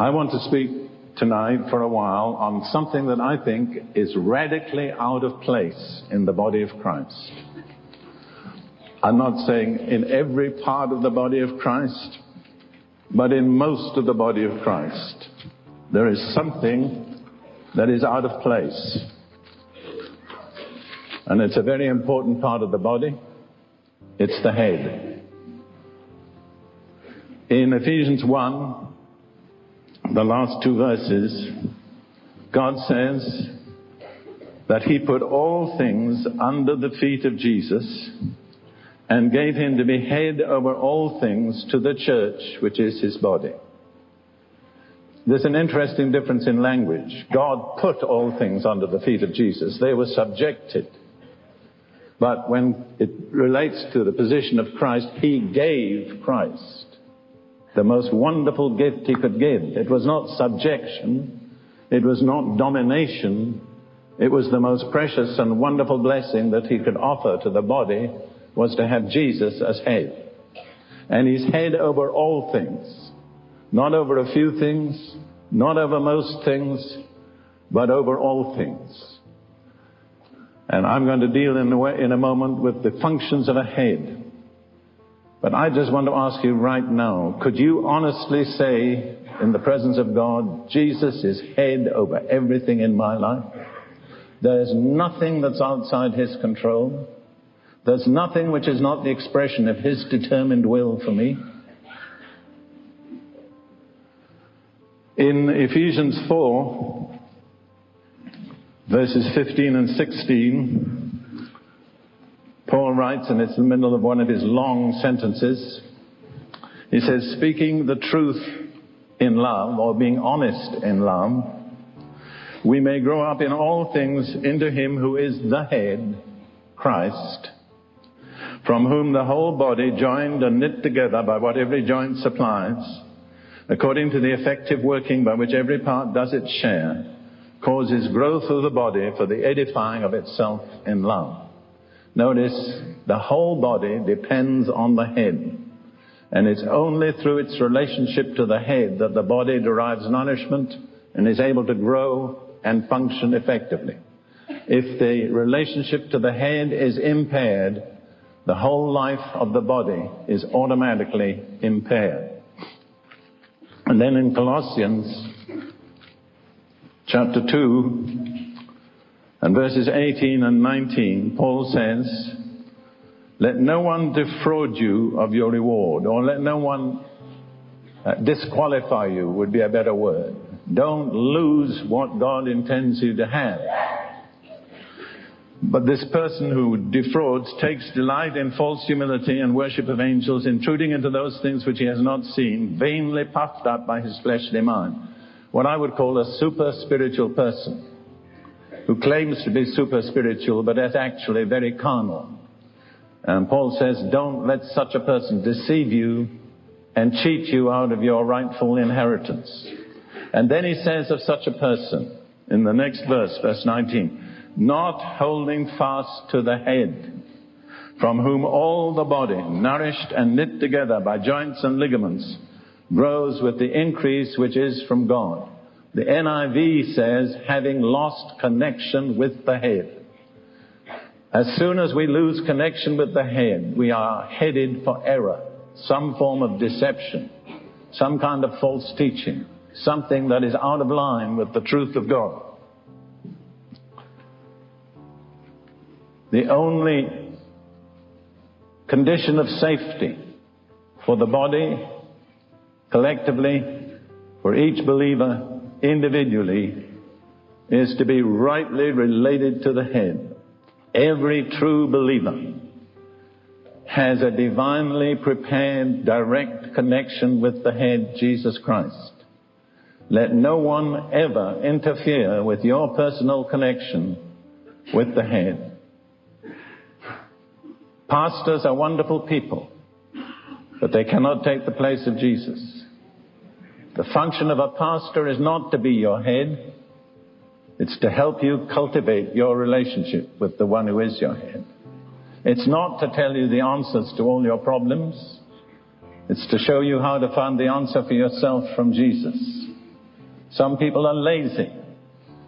I want to speak tonight for a while on something that I think is radically out of place in the body of Christ. I'm not saying in every part of the body of Christ, but in most of the body of Christ, there is something that is out of place. And it's a very important part of the body. It's the head. In Ephesians 1, the last two verses, God says that He put all things under the feet of Jesus and gave Him to be head over all things to the church, which is His body. There's an interesting difference in language. God put all things under the feet of Jesus. They were subjected. But when it relates to the position of Christ, He gave Christ the most wonderful gift He could give. It was not subjection. It was not domination. It was the most precious and wonderful blessing that He could offer to the body, was to have Jesus as head. And He's head over all things. Not over a few things, not over most things, but over all things. And I'm going to deal in a moment with the functions of a head. But I just want to ask you right now, could you honestly say in the presence of God, Jesus is head over everything in my life? There's nothing that's outside His control. There's nothing which is not the expression of His determined will for me. In Ephesians 4, verses 15 and 16, Paul writes, and it's in the middle of one of his long sentences, he says, speaking the truth in love, or being honest in love, we may grow up in all things into Him who is the head, Christ, from whom the whole body, joined and knit together by what every joint supplies, according to the effective working by which every part does its share, causes growth of the body for the edifying of itself in love. Notice, the whole body depends on the head. And it's only through its relationship to the head that the body derives nourishment and is able to grow and function effectively. If the relationship to the head is impaired, the whole life of the body is automatically impaired. And then in Colossians chapter 2, and verses 18 and 19, Paul says, let no one defraud you of your reward, or let no one disqualify you would be a better word. Don't lose what God intends you to have. But this person who defrauds takes delight in false humility and worship of angels, intruding into those things which he has not seen, vainly puffed up by his fleshly mind. What I would call a super spiritual person, who claims to be super spiritual but is actually very carnal. And Paul says, don't let such a person deceive you and cheat you out of your rightful inheritance. And then he says of such a person, in the next verse, verse 19, not holding fast to the head, from whom all the body, nourished and knit together by joints and ligaments, grows with the increase which is from God. The NIV says, having lost connection with the head. As soon as we lose connection with the head, we are headed for error, some form of deception, some kind of false teaching, something that is out of line with the truth of God. The only condition of safety for the body, collectively, for each believer, individually, is to be rightly related to the head. Every true believer has a divinely prepared direct connection with the head, Jesus Christ. Let no one ever interfere with your personal connection with the head. Pastors are wonderful people, but they cannot take the place of Jesus. The function of a pastor is not to be your head. It's to help you cultivate your relationship with the one who is your head. It's not to tell you the answers to all your problems. It's to show you how to find the answer for yourself from Jesus. Some people are lazy.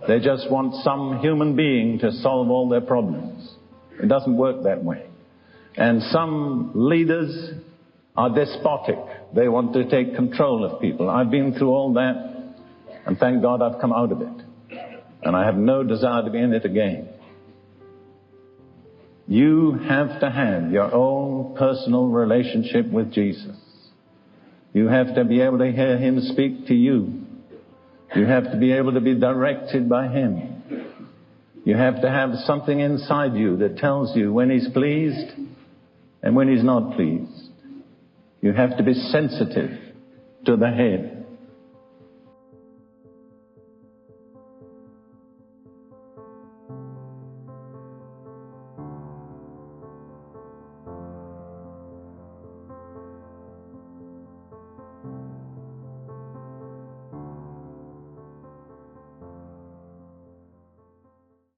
They just want some human being to solve all their problems. It doesn't work that way. And some leaders are despotic. They want to take control of people. I've been through all that, and thank God I've come out of it. And I have no desire to be in it again. You have to have your own personal relationship with Jesus. You have to be able to hear Him speak to you. You have to be able to be directed by Him. You have to have something inside you that tells you when He's pleased and when He's not pleased. You have to be sensitive to the head.